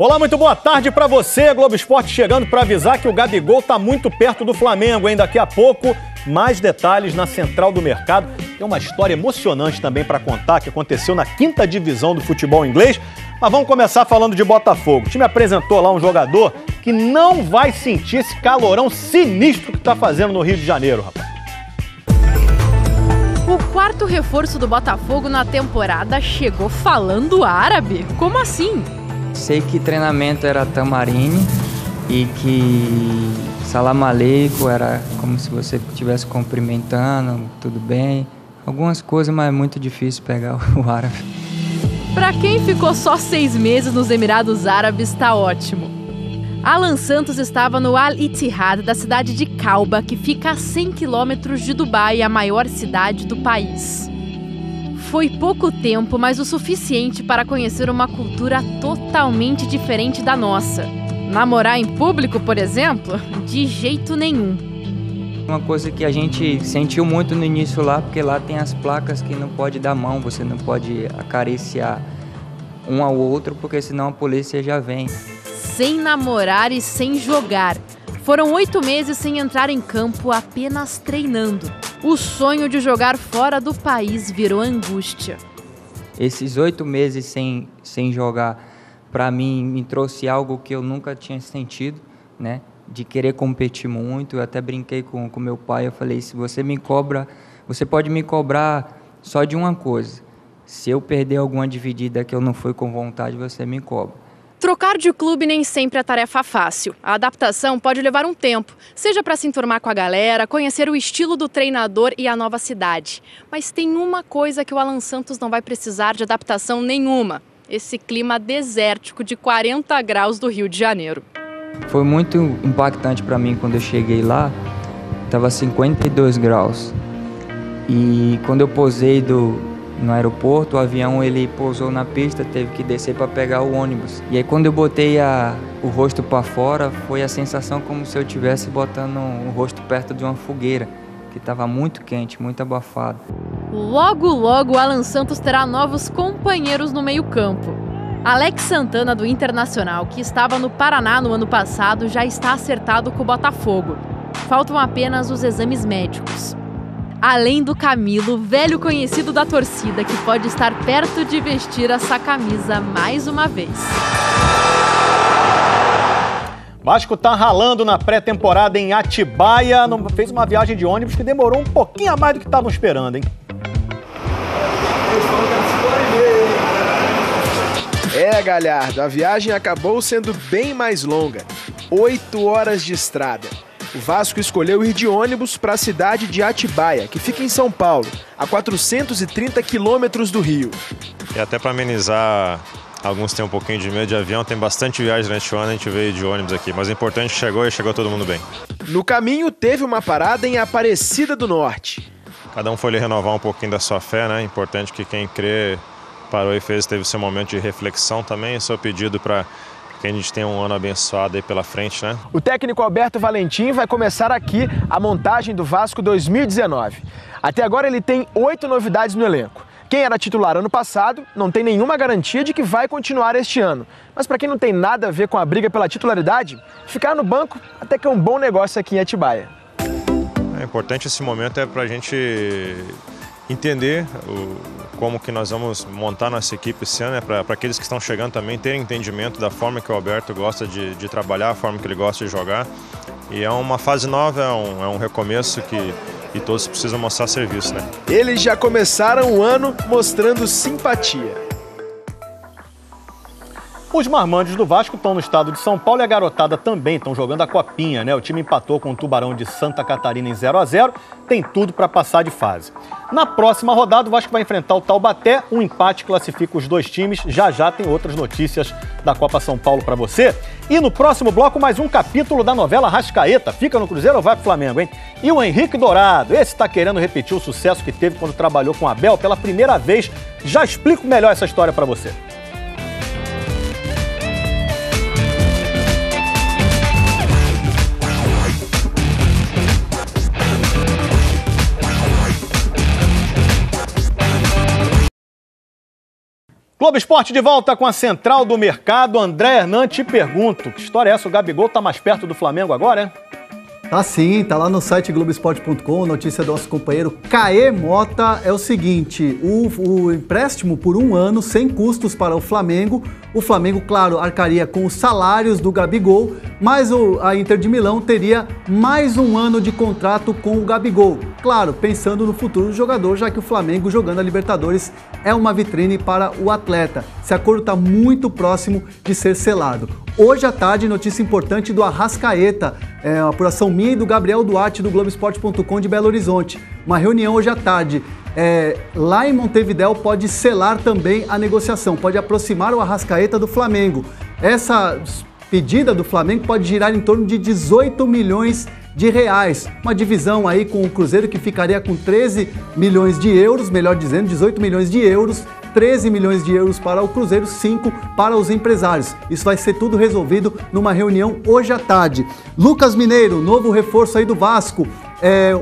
Olá, muito boa tarde para você. Globo Esporte chegando para avisar que o Gabigol está muito perto do Flamengo, hein? Daqui a pouco, mais detalhes na Central do Mercado. Tem uma história emocionante também para contar que aconteceu na 5ª divisão do futebol inglês. Mas vamos começar falando de Botafogo. O time apresentou lá um jogador que não vai sentir esse calorão sinistro que está fazendo no Rio de Janeiro, rapaz. O quarto reforço do Botafogo na temporada chegou falando árabe? Como assim? Sei que treinamento era Tamarini e que Salam Aleikum era como se você estivesse cumprimentando, tudo bem. Algumas coisas, mas é muito difícil pegar o árabe. Para quem ficou só 6 meses nos Emirados Árabes, tá ótimo. Alan Santos estava no Al Ittihad da cidade de Calba, que fica a 100 quilômetros de Dubai, a maior cidade do país. Foi pouco tempo, mas o suficiente para conhecer uma cultura totalmente diferente da nossa. Namorar em público, por exemplo? De jeito nenhum. Uma coisa que a gente sentiu muito no início lá, porque lá tem as placas que não pode dar mão, você não pode acariciar um ao outro, porque senão a polícia já vem. Sem namorar e sem jogar. Foram 8 meses sem entrar em campo, apenas treinando. O sonho de jogar fora do país virou angústia. Esses 8 meses sem jogar, para mim, me trouxe algo que eu nunca tinha sentido, né? De querer competir muito. Eu até brinquei com meu pai, eu falei, se você me cobra, você pode me cobrar só de uma coisa. Se eu perder alguma dividida que eu não fui com vontade, você me cobra. Trocar de clube nem sempre é tarefa fácil. A adaptação pode levar um tempo, seja para se enturmar com a galera, conhecer o estilo do treinador e a nova cidade. Mas tem uma coisa que o Alan Santos não vai precisar de adaptação nenhuma: esse clima desértico de 40 graus do Rio de Janeiro. Foi muito impactante para mim quando eu cheguei lá, estava 52 graus. E quando eu pousei no aeroporto, o avião ele pousou na pista, teve que descer para pegar o ônibus. E aí quando eu botei o rosto para fora, foi a sensação como se eu estivesse botando o rosto perto de uma fogueira, que estava muito quente, muito abafado. Logo, logo, o Alan Santos terá novos companheiros no meio-campo. Alex Santana, do Internacional, que estava no Paraná no ano passado, já está acertado com o Botafogo. Faltam apenas os exames médicos. Além do Camilo, velho conhecido da torcida, que pode estar perto de vestir essa camisa mais uma vez. Vasco tá ralando na pré-temporada em Atibaia. Fez uma viagem de ônibus que demorou um pouquinho a mais do que estavam esperando, hein? Galhardo, a viagem acabou sendo bem mais longa. 8 horas de estrada. O Vasco escolheu ir de ônibus para a cidade de Atibaia, que fica em São Paulo, a 430 quilômetros do Rio. E até para amenizar, alguns têm um pouquinho de medo de avião, tem bastante viagem durante o ano, a gente veio de ônibus aqui. Mas o importante é que chegou todo mundo bem. No caminho, teve uma parada em Aparecida do Norte. Cada um foi ali renovar um pouquinho da sua fé, né? Importante que quem crê parou e teve seu momento de reflexão também. Esse é o pedido para que a gente tenha um ano abençoado aí pela frente, né? O técnico Alberto Valentim vai começar aqui a montagem do Vasco 2019. Até agora ele tem 8 novidades no elenco. Quem era titular ano passado não tem nenhuma garantia de que vai continuar este ano. Mas para quem não tem nada a ver com a briga pela titularidade, ficar no banco até que é um bom negócio aqui em Atibaia. É importante esse momento para a gente entender como que nós vamos montar nossa equipe esse ano, para aqueles que estão chegando também terem entendimento da forma que o Alberto gosta de trabalhar, a forma que ele gosta de jogar. E é uma fase nova, é um recomeço e todos precisam mostrar serviço, né? Eles já começaram o ano mostrando simpatia. Os marmanjos do Vasco estão no estado de São Paulo e a garotada também estão jogando a copinha, né? O time empatou com o Tubarão de Santa Catarina em 0-0, tem tudo para passar de fase. Na próxima rodada, o Vasco vai enfrentar o Taubaté, um empate classifica os 2 times. Já tem outras notícias da Copa São Paulo para você. E no próximo bloco, mais um capítulo da novela Arrascaeta. Fica no Cruzeiro ou vai pro Flamengo, hein? E o Henrique Dourado, esse está querendo repetir o sucesso que teve quando trabalhou com o Abel pela primeira vez. Já explico melhor essa história para você. Globo Esporte de volta com a Central do Mercado. André Hernan, te pergunto, que história é essa? O Gabigol tá mais perto do Flamengo agora, hein? Tá sim, tá lá no site Globoesporte.com, notícia do nosso companheiro Caê Mota. É o seguinte, o empréstimo por 1 ano, sem custos para o Flamengo, claro, arcaria com os salários do Gabigol, mas a Inter de Milão teria mais 1 ano de contrato com o Gabigol. Claro, pensando no futuro do jogador, já que o Flamengo jogando a Libertadores é uma vitrine para o atleta. Esse acordo está muito próximo de ser selado. Hoje à tarde, notícia importante do Arrascaeta, a apuração minha e do Gabriel Duarte do Globoesporte.com de Belo Horizonte. Uma reunião hoje à tarde. Lá em Montevidéu pode selar também a negociação, pode aproximar o Arrascaeta do Flamengo. Essa pedida do Flamengo pode girar em torno de 18 milhões de reais. Uma divisão aí com o Cruzeiro que ficaria com 13 milhões de euros, melhor dizendo, 18 milhões de euros, 13 milhões de euros para o Cruzeiro, 5 para os empresários. Isso vai ser tudo resolvido numa reunião hoje à tarde. Lucas Mineiro, novo reforço aí do Vasco,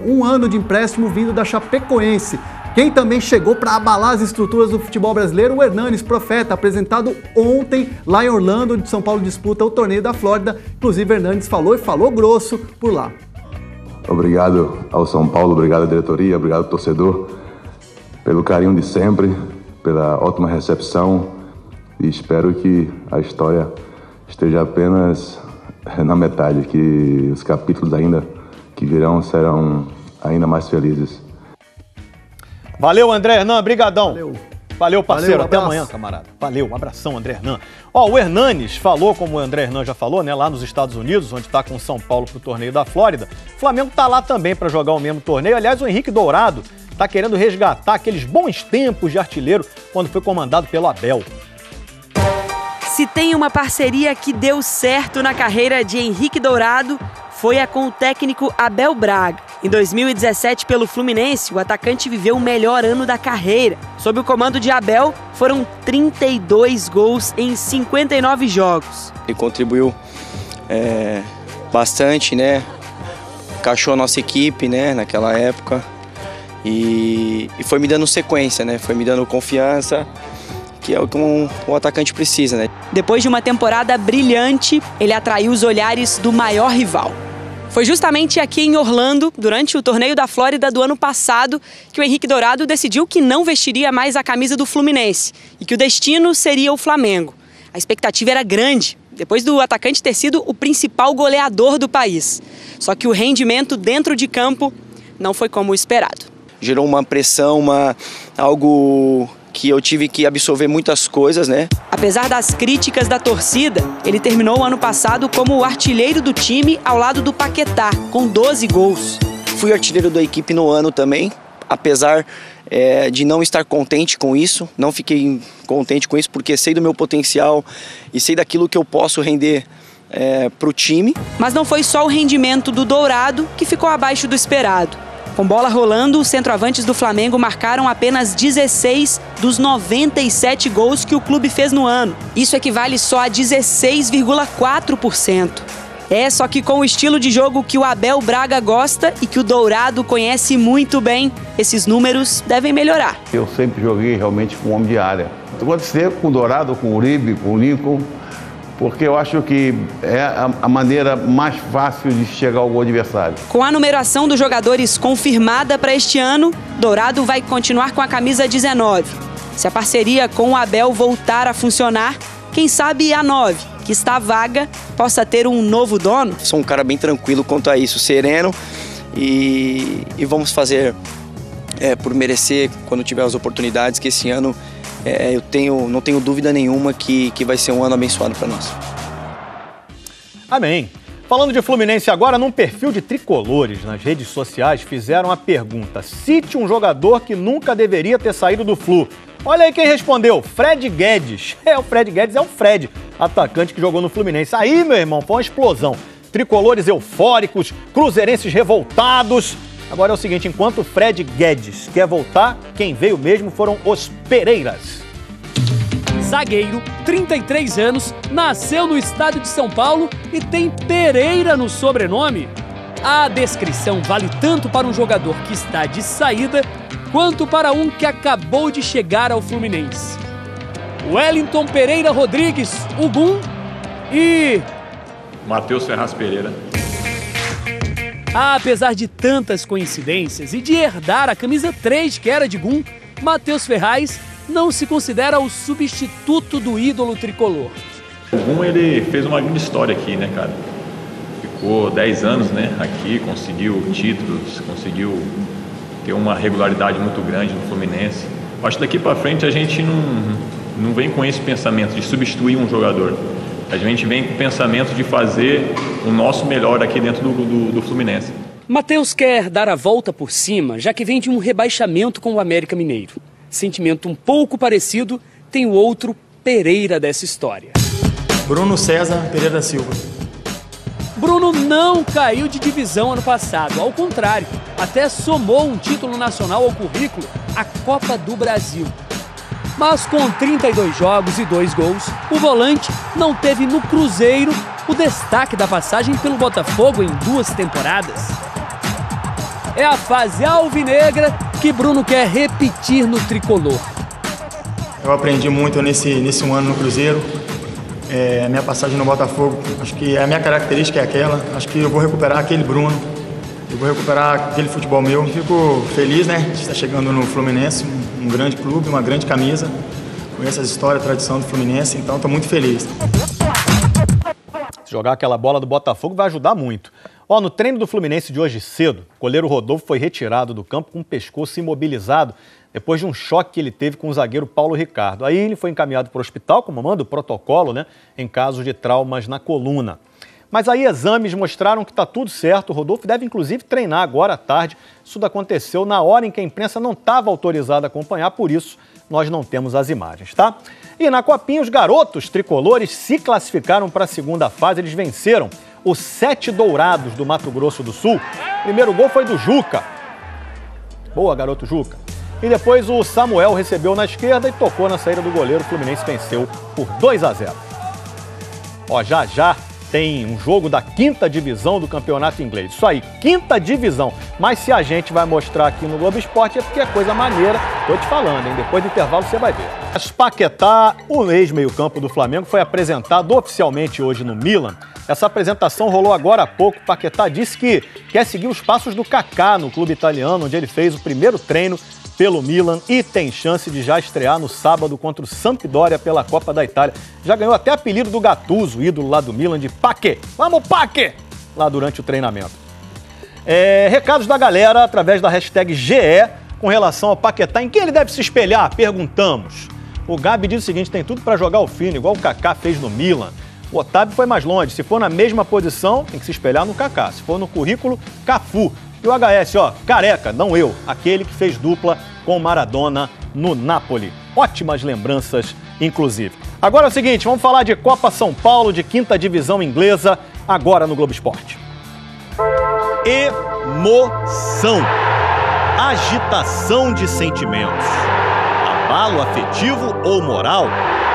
1 ano de empréstimo vindo da Chapecoense. Quem também chegou para abalar as estruturas do futebol brasileiro, o Hernanes Profeta, apresentado ontem lá em Orlando, onde São Paulo disputa o torneio da Flórida. Inclusive, Hernanes falou e falou grosso por lá. Obrigado ao São Paulo, obrigado à diretoria, obrigado ao torcedor, pelo carinho de sempre, pela ótima recepção, e espero que a história esteja apenas na metade, que os capítulos ainda que virão serão ainda mais felizes. Valeu, André Hernan, brigadão. Valeu, parceiro. Valeu, até amanhã, camarada. Valeu, um abração, André Hernan. O Hernanes falou, como o André Hernan já falou, né, lá nos Estados Unidos, onde está com o São Paulo pro torneio da Flórida. O Flamengo tá lá também para jogar o mesmo torneio. Aliás, o Henrique Dourado tá querendo resgatar aqueles bons tempos de artilheiro quando foi comandado pelo Abel. Se tem uma parceria que deu certo na carreira de Henrique Dourado, foi a com o técnico Abel Braga. Em 2017, pelo Fluminense, o atacante viveu o melhor ano da carreira. Sob o comando de Abel, foram 32 gols em 59 jogos. Ele contribuiu bastante, né? Encaixou a nossa equipe, né, naquela época. E foi me dando sequência, né? Foi me dando confiança, que é o que um atacante precisa, né? Depois de uma temporada brilhante, ele atraiu os olhares do maior rival. Foi justamente aqui em Orlando, durante o torneio da Flórida do ano passado, que o Henrique Dourado decidiu que não vestiria mais a camisa do Fluminense e que o destino seria o Flamengo. A expectativa era grande, depois do atacante ter sido o principal goleador do país. Só que o rendimento dentro de campo não foi como esperado. Gerou uma pressão, algo que eu tive que absorver muitas coisas, né? Apesar das críticas da torcida, ele terminou o ano passado como o artilheiro do time ao lado do Paquetá, com 12 gols. Fui artilheiro da equipe no ano também, apesar de não estar contente com isso. Não fiquei contente com isso porque sei do meu potencial e sei daquilo que eu posso render para o time. Mas não foi só o rendimento do Dourado que ficou abaixo do esperado. Com bola rolando, os centroavantes do Flamengo marcaram apenas 16 dos 97 gols que o clube fez no ano. Isso equivale só a 16,4%. Só que com o estilo de jogo que o Abel Braga gosta e que o Dourado conhece muito bem, esses números devem melhorar. Eu sempre joguei realmente com homem de área. Pode ser com o Dourado, com o Uribe, com o Lincoln, porque eu acho que é a maneira mais fácil de chegar ao gol adversário. Com a numeração dos jogadores confirmada para este ano, Dourado vai continuar com a camisa 19. Se a parceria com o Abel voltar a funcionar, quem sabe a 9, que está vaga, possa ter um novo dono? Sou um cara bem tranquilo quanto a isso, sereno, e vamos fazer por merecer quando tiver as oportunidades, que esse ano não tenho dúvida nenhuma que vai ser um ano abençoado para nós. Amém. Falando de Fluminense agora, num perfil de tricolores nas redes sociais, fizeram a pergunta: cite um jogador que nunca deveria ter saído do Flu. Olha aí quem respondeu, Fred Guedes. O Fred Guedes é o Fred, atacante que jogou no Fluminense. Aí, meu irmão, foi uma explosão. Tricolores eufóricos, cruzeirenses revoltados. Agora é o seguinte, enquanto o Fred Guedes quer voltar, quem veio mesmo foram os Pereiras. Zagueiro, 33 anos, nasceu no estado de São Paulo e tem Pereira no sobrenome. A descrição vale tanto para um jogador que está de saída, quanto para um que acabou de chegar ao Fluminense. Wellington Pereira Rodrigues, o Gum, e Matheus Ferraz Pereira. Apesar de tantas coincidências e de herdar a camisa 3 que era de Gum, Matheus Ferraz não se considera o substituto do ídolo tricolor. O Gum, ele fez uma grande história aqui, né, cara? Ficou 10 anos, né, aqui, conseguiu títulos, conseguiu ter uma regularidade muito grande no Fluminense. Acho que daqui para frente a gente não vem com esse pensamento de substituir um jogador. A gente vem com o pensamento de fazer o nosso melhor aqui dentro do Fluminense. Matheus quer dar a volta por cima, já que vem de um rebaixamento com o América Mineiro. Sentimento um pouco parecido tem o outro Pereira dessa história. Bruno César Pereira da Silva. Bruno não caiu de divisão ano passado, ao contrário, até somou um título nacional ao currículo, a Copa do Brasil. Mas com 32 jogos e 2 gols, o volante não teve no Cruzeiro o destaque da passagem pelo Botafogo em 2 temporadas. É a fase alvinegra que Bruno quer repetir no tricolor. Eu aprendi muito nesse um ano no Cruzeiro. A minha passagem no Botafogo, acho que a minha característica é aquela. Acho que eu vou recuperar aquele Bruno, eu vou recuperar aquele futebol meu. Fico feliz, né, de estar chegando no Fluminense, um grande clube, uma grande camisa. Conheço as histórias, a tradição do Fluminense, então estou muito feliz. Jogar aquela bola do Botafogo vai ajudar muito. No treino do Fluminense de hoje cedo, o goleiro Rodolfo foi retirado do campo com o pescoço imobilizado depois de um choque que ele teve com o zagueiro Paulo Ricardo. Aí ele foi encaminhado para o hospital, como manda o protocolo, né, em caso de traumas na coluna. Mas aí exames mostraram que está tudo certo. O Rodolfo deve, inclusive, treinar agora à tarde. Isso aconteceu na hora em que a imprensa não estava autorizada a acompanhar, por isso nós não temos as imagens, tá? E na Copinha, os garotos tricolores se classificaram para a segunda fase. Eles venceram os 7 Dourados do Mato Grosso do Sul. O primeiro gol foi do Juca. Boa, garoto Juca. E depois o Samuel recebeu na esquerda e tocou na saída do goleiro. O Fluminense venceu por 2-0. Já tem um jogo da 5ª divisão do campeonato inglês. Isso aí, 5ª divisão. Mas se a gente vai mostrar aqui no Globo Esporte é porque é coisa maneira. Tô te falando, hein? Depois do intervalo você vai ver. Paquetá, o ex-meio-campo do Flamengo, foi apresentado oficialmente hoje no Milan. Essa apresentação rolou agora há pouco. Paquetá disse que quer seguir os passos do Kaká no clube italiano, onde ele fez o primeiro treino pelo Milan e tem chance de já estrear no sábado contra o Sampdoria pela Copa da Itália. Já ganhou até apelido do Gattuso, ídolo lá do Milan, de Paquê. Vamos, Paquê! Lá durante o treinamento. Recados da galera através da hashtag GE com relação ao Paquetá. Em quem ele deve se espelhar? Perguntamos. O Gabi diz o seguinte: tem tudo para jogar o fino, igual o Kaká fez no Milan. O Otávio foi mais longe. Se for na mesma posição, tem que se espelhar no Kaká. Se for no currículo, Cafu. E o HS, Careca, não eu, aquele que fez dupla com Maradona no Napoli. Ótimas lembranças, inclusive. Agora é o seguinte, vamos falar de Copa São Paulo, de 5ª divisão inglesa, agora no Globo Esporte. Emoção. Agitação de sentimentos. Abalo afetivo ou moral.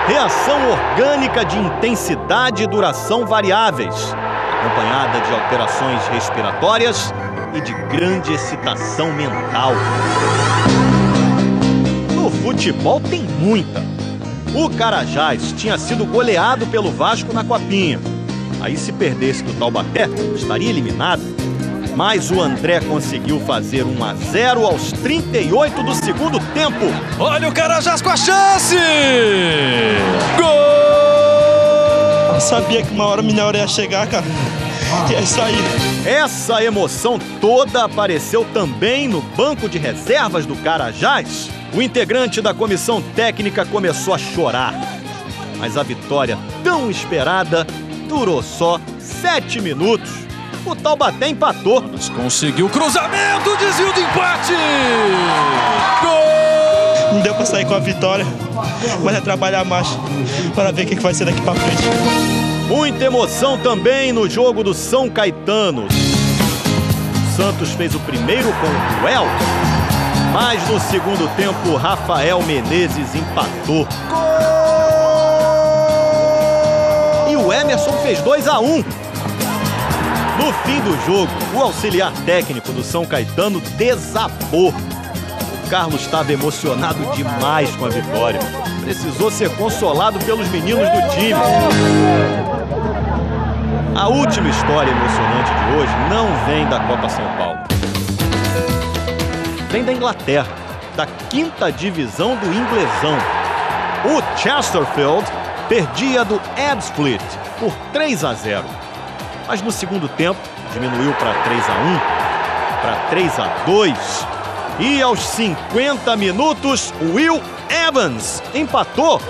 Reação orgânica de intensidade e duração variáveis, acompanhada de alterações respiratórias e de grande excitação mental. No futebol tem muita. O Carajás tinha sido goleado pelo Vasco na Copinha. Aí se perdesse do Taubaté, estaria eliminado. Mas o André conseguiu fazer 1-0 aos 38 do segundo tempo. Olha o Carajás com a chance! Gol! Eu sabia que uma hora minha hora ia chegar, cara. E é isso aí. Essa emoção toda apareceu também no banco de reservas do Carajás. O integrante da comissão técnica começou a chorar. Mas a vitória tão esperada durou só 7 minutos. O Taubaté empatou. Conseguiu o cruzamento, desvio de empate! Gol! Não deu pra sair com a vitória, mas é trabalhar mais para ver o que vai ser daqui pra frente. Muita emoção também no jogo do São Caetano. O Santos fez o primeiro com o duelo, mas no segundo tempo Rafael Menezes empatou. E o Emerson fez 2-1. No fim do jogo, o auxiliar técnico do São Caetano desabou. Carlos estava emocionado demais com a vitória. Precisou ser consolado pelos meninos do time. A última história emocionante de hoje não vem da Copa São Paulo. Vem da Inglaterra, da 5ª divisão do inglesão. O Chesterfield perdia do Ebbsfleet por 3-0. Mas no segundo tempo diminuiu para 3-1, para 3-2. E aos 50 minutos, Will Evans empatou.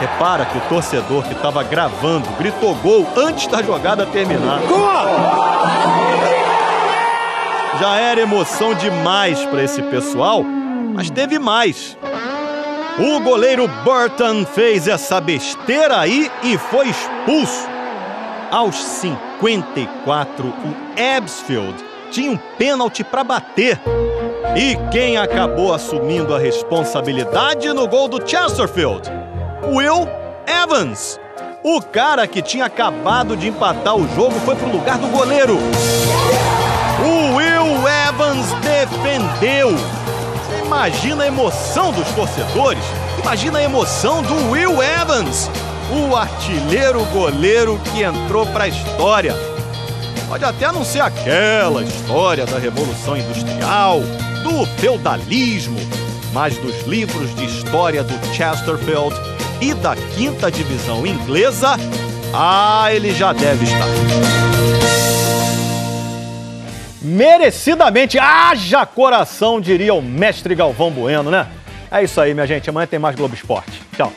Repara que o torcedor que estava gravando gritou gol antes da jogada terminar. Já era emoção demais para esse pessoal, mas teve mais. O goleiro Burton fez essa besteira aí e foi expulso. Aos 54, o Ebbsfleet tinha um pênalti para bater. E quem acabou assumindo a responsabilidade no gol do Chesterfield? Will Evans. O cara que tinha acabado de empatar o jogo foi pro lugar do goleiro. O Will Evans defendeu. Você imagina a emoção dos torcedores? Imagina a emoção do Will Evans, o artilheiro goleiro que entrou para a história. Pode até não ser aquela história da Revolução Industrial, do feudalismo, mas dos livros de história do Chesterfield e da 5ª divisão inglesa, ele já deve estar. Merecidamente, haja coração, diria o mestre Galvão Bueno, né? É isso aí, minha gente. Amanhã tem mais Globo Esporte. Tchau.